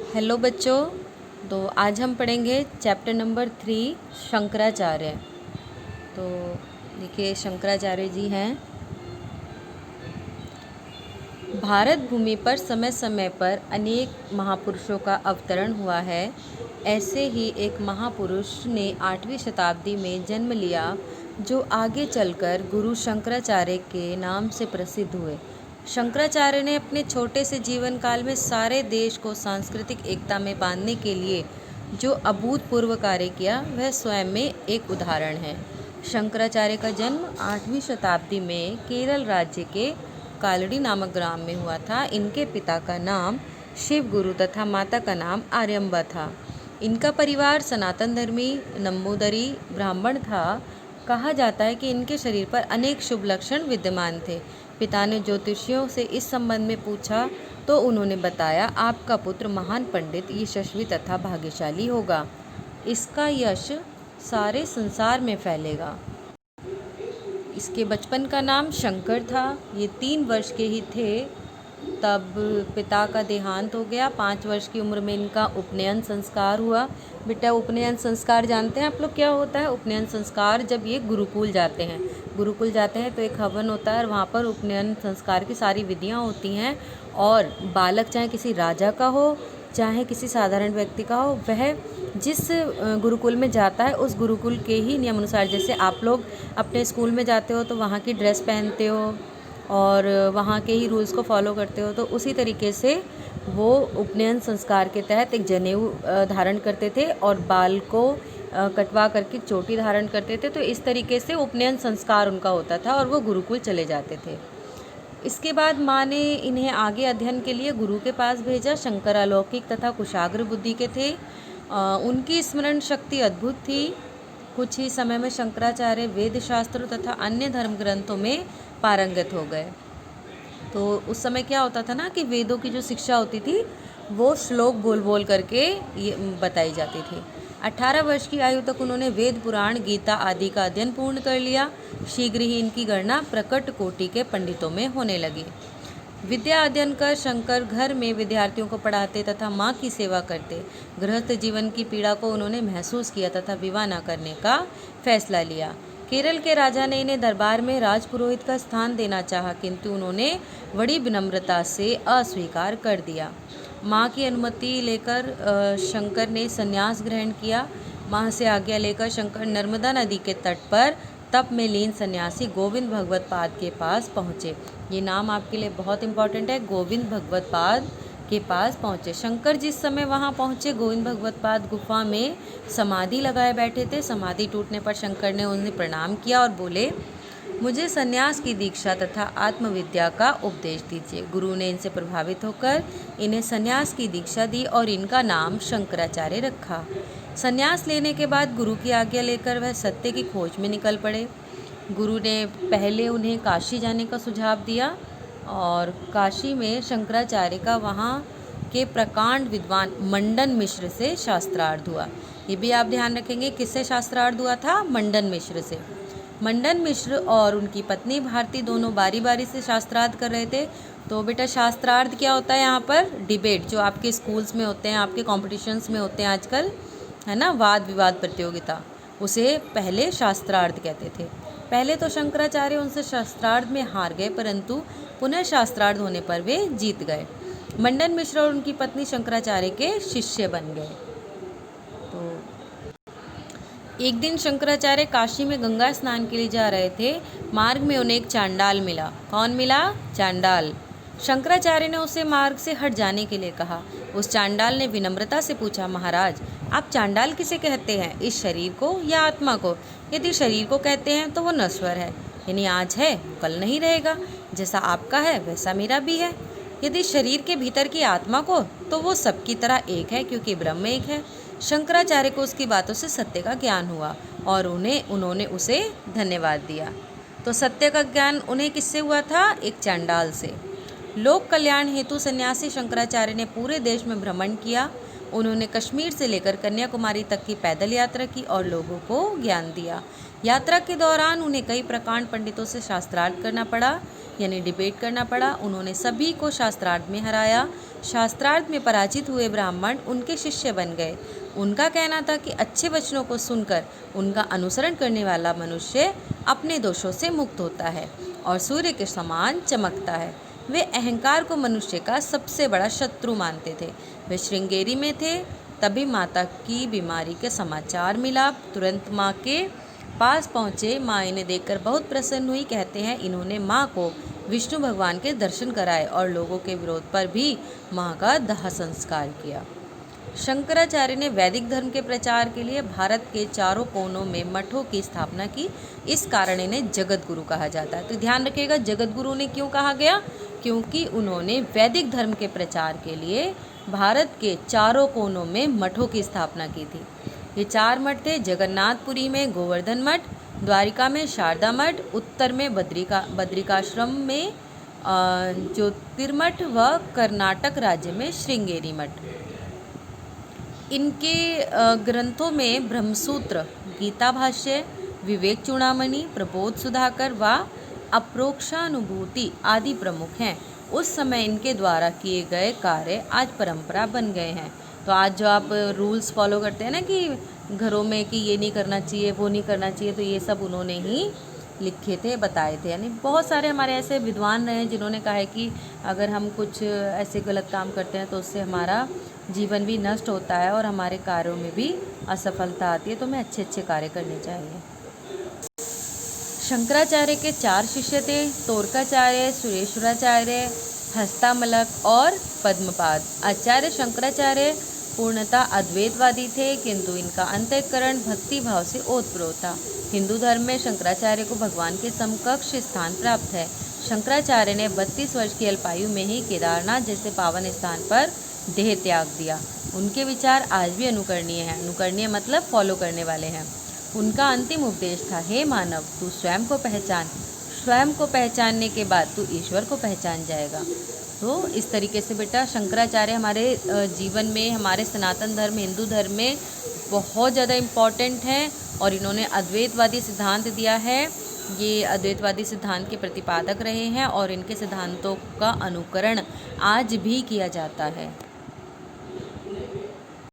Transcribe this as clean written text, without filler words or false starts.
Hello बच्चों। तो आज हम पढ़ेंगे चैप्टर नंबर 3 शंकराचार्य। तो देखिए शंकराचार्य जी हैं। भारत भूमि पर समय समय पर अनेक महापुरुषों का अवतरण हुआ है। ऐसे ही एक महापुरुष ने 8वीं शताब्दी में जन्म लिया जो आगे चलकर गुरु शंकराचार्य के नाम से प्रसिद्ध हुए। शंकराचार्य ने अपने छोटे से जीवन काल में सारे देश को सांस्कृतिक एकता में बांधने के लिए जो अभूतपूर्व कार्य किया वह स्वयं में एक उदाहरण है। शंकराचार्य का जन्म 8वीं शताब्दी में केरल राज्य के कालड़ी नामक ग्राम में हुआ था। इनके पिता का नाम शिव गुरु तथा माता का नाम आर्यम्बा था। इनका परिवार सनातन धर्मी नंबूदरी ब्राह्मण था। कहा जाता है कि इनके शरीर पर अनेक शुभ लक्षण विद्यमान थे। पिता ने ज्योतिषियों से इस संबंध में पूछा तो उन्होंने बताया, आपका पुत्र महान पंडित यशस्वी तथा भाग्यशाली होगा। इसका यश सारे संसार में फैलेगा। इसके बचपन का नाम शंकर था। ये 3 वर्ष के ही थे तब पिता का देहांत हो गया। 5 वर्ष की उम्र में इनका उपनयन संस्कार हुआ। बेटा उपनयन संस्कार जानते हैं आप लोग क्या होता है? उपनयन संस्कार जब ये गुरुकुल जाते हैं तो एक हवन होता है और वहाँ पर उपनयन संस्कार की सारी विधियाँ होती हैं। और बालक चाहे किसी राजा का हो चाहे किसी साधारण व्यक्ति का हो, वह जिस गुरुकुल में जाता है उस गुरुकुल के ही नियम अनुसार, जैसे आप लोग अपने स्कूल में जाते हो तो वहाँ की ड्रेस पहनते हो और वहाँ के ही रूल्स को फॉलो करते हो, तो उसी तरीके से वो उपनयन संस्कार के तहत एक जनेऊ धारण करते थे और बाल को कटवा करके चोटी धारण करते थे। तो इस तरीके से उपनयन संस्कार उनका होता था और वो गुरुकुल चले जाते थे। इसके बाद माँ ने इन्हें आगे अध्ययन के लिए गुरु के पास भेजा। शंकर अलौकिक तथा कुशाग्र बुद्धि के थे। उनकी स्मरण शक्ति अद्भुत थी। कुछ ही समय में शंकराचार्य वेद शास्त्रों तथा अन्य धर्म ग्रंथों में पारंगत हो गए। तो उस समय क्या होता था ना कि वेदों की जो शिक्षा होती थी वो श्लोक बोल बोल करके ये बताई जाती थी। 18 वर्ष की आयु तक उन्होंने वेद पुराण गीता आदि का अध्ययन पूर्ण कर लिया। शीघ्र ही इनकी गणना प्रकट कोटि के पंडितों में होने लगी। विद्या अध्ययन कर शंकर घर में विद्यार्थियों को पढ़ाते तथा माँ की सेवा करते। गृहस्थ जीवन की पीड़ा को उन्होंने महसूस किया तथा विवाह न करने का फैसला लिया। केरल के राजा ने इन्हें दरबार में राजपुरोहित का स्थान देना चाहा, किंतु उन्होंने बड़ी विनम्रता से अस्वीकार कर दिया। माँ की अनुमति लेकर शंकर ने संन्यास ग्रहण किया। माँ से आज्ञा लेकर शंकर नर्मदा नदी के तट पर तप में लीन सन्यासी गोविंद भगवत पाद के पास पहुँचे। ये नाम आपके लिए बहुत इंपॉर्टेंट है, गोविंद भगवत पाद के पास पहुँचे। शंकर जिस समय वहाँ पहुँचे, गोविंद भगवत पाद गुफा में समाधि लगाए बैठे थे। समाधि टूटने पर शंकर ने उन्हें प्रणाम किया और बोले, मुझे सन्यास की दीक्षा तथा आत्मविद्या का उपदेश दीजिए। गुरु ने इनसे प्रभावित होकर इन्हें सन्यास की दीक्षा दी और इनका नाम शंकराचार्य रखा। सन्यास लेने के बाद गुरु की आज्ञा लेकर वह सत्य की खोज में निकल पड़े। गुरु ने पहले उन्हें काशी जाने का सुझाव दिया और काशी में शंकराचार्य का वहाँ के प्रकांड विद्वान मंडन मिश्र से शास्त्रार्थ हुआ। ये भी आप ध्यान रखेंगे, किससे शास्त्रार्थ हुआ था? मंडन मिश्र से। मंडन मिश्र और उनकी पत्नी भारती दोनों बारी बारी से शास्त्रार्थ कर रहे थे। तो बेटा शास्त्रार्थ क्या होता है? यहाँ पर डिबेट जो आपके स्कूल्स में होते हैं, आपके कॉम्पिटिशन्स में होते हैं आजकल, है ना, वाद विवाद प्रतियोगिता, उसे पहले शास्त्रार्थ कहते थे। पहले तो शंकराचार्य उनसे शास्त्रार्थ में हार गए, परंतु पुनः शास्त्रार्थ होने पर वे जीत गए। मंडन मिश्र और उनकी पत्नी शंकराचार्य के शिष्य बन गए। तो एक दिन शंकराचार्य काशी में गंगा स्नान के लिए जा रहे थे। मार्ग में उन्हें एक चांडाल मिला। कौन मिला? चांडाल। शंकराचार्य ने उसे मार्ग से हट जाने के लिए कहा। उस चांडाल ने विनम्रता से पूछा, महाराज आप चांडाल किसे कहते हैं, इस शरीर को या आत्मा को? यदि शरीर को कहते हैं तो वो नश्वर है, यानी आज है कल नहीं रहेगा। जैसा आपका है वैसा मेरा भी है। यदि शरीर के भीतर की आत्मा को, तो वो सबकी तरह एक है, क्योंकि ब्रह्म एक है। शंकराचार्य को उसकी बातों से सत्य का ज्ञान हुआ और उन्होंने उसे धन्यवाद दिया। तो सत्य का ज्ञान उन्हें किससे हुआ था? एक चांडाल से। लोक कल्याण हेतु सन्यासी शंकराचार्य ने पूरे देश में भ्रमण किया। उन्होंने कश्मीर से लेकर कन्याकुमारी तक की पैदल यात्रा की और लोगों को ज्ञान दिया। यात्रा के दौरान उन्हें कई प्रकांड पंडितों से शास्त्रार्थ करना पड़ा, यानी डिबेट करना पड़ा। उन्होंने सभी को शास्त्रार्थ में हराया। शास्त्रार्थ में पराजित हुए ब्राह्मण उनके शिष्य बन गए। उनका कहना था कि अच्छे वचनों को सुनकर उनका अनुसरण करने वाला मनुष्य अपने दोषों से मुक्त होता है और सूर्य के समान चमकता है। वे अहंकार को मनुष्य का सबसे बड़ा शत्रु मानते थे। वे श्रृंगेरी में थे, तभी माता की बीमारी के समाचार मिला। तुरंत माँ के पास पहुँचे। माँ इन्हें देखकर बहुत प्रसन्न हुई। कहते हैं इन्होंने माँ को विष्णु भगवान के दर्शन कराए और लोगों के विरोध पर भी माँ का दाह संस्कार किया। शंकराचार्य ने वैदिक धर्म के प्रचार के लिए भारत के चारों कोनों में मठों की स्थापना की। इस कारण इन्हें जगत गुरु कहा जाता है। तो ध्यान रखिएगा, जगत गुरु ने क्यों कहा गया? क्योंकि उन्होंने वैदिक धर्म के प्रचार के लिए भारत के चारों कोनों में मठों की स्थापना की थी। ये 4 मठ थे। जगन्नाथपुरी में गोवर्धन मठ, द्वारिका में शारदा मठ, उत्तर में बद्रिकाश्रम में ज्योतिर्मठ व कर्नाटक राज्य में श्रृंगेरी मठ। इनके ग्रंथों में ब्रह्मसूत्र, गीता भाष्य, विवेक चूड़ामणि, प्रबोध सुधाकर व अप्रोक्षानुभूति आदि प्रमुख हैं। उस समय इनके द्वारा किए गए कार्य आज परंपरा बन गए हैं। तो आज जो आप रूल्स फॉलो करते हैं ना कि घरों में कि ये नहीं करना चाहिए, वो नहीं करना चाहिए, तो ये सब उन्होंने ही लिखे थे, बताए थे। यानी बहुत सारे हमारे ऐसे विद्वान रहे हैं जिन्होंने कहा है कि अगर हम कुछ ऐसे गलत काम करते हैं तो उससे हमारा जीवन भी नष्ट होता है और हमारे कार्यों में भी असफलता आती है। तो हमें अच्छे अच्छे कार्य करने चाहिए। शंकराचार्य के 4 शिष्य थे, तोरकाचार्य, सुरेश्वराचार्य, हस्तामलक और पद्मपाद। आचार्य शंकराचार्य पूर्णतः अद्वैतवादी थे, किंतु इनका अंतःकरण भक्ति भाव से ओतप्रोत था। हिंदू धर्म में शंकराचार्य को भगवान के समकक्ष स्थान प्राप्त है। शंकराचार्य ने 32 वर्ष की अल्पायु में ही केदारनाथ जैसे पावन स्थान पर देह त्याग दिया। उनके विचार आज भी अनुकरणीय हैं। अनुकरणीय मतलब फॉलो करने वाले हैं। उनका अंतिम उपदेश था, हे मानव, तू स्वयं को पहचान। स्वयं को पहचानने के बाद तू ईश्वर को पहचान जाएगा। तो इस तरीके से बेटा शंकराचार्य हमारे जीवन में, हमारे सनातन धर्म, हिंदू धर्म में बहुत ज़्यादा इम्पॉर्टेंट हैं और इन्होंने अद्वैतवादी सिद्धांत दिया है। ये अद्वैतवादी सिद्धांत के प्रतिपादक रहे हैं और इनके सिद्धांतों का अनुकरण आज भी किया जाता है।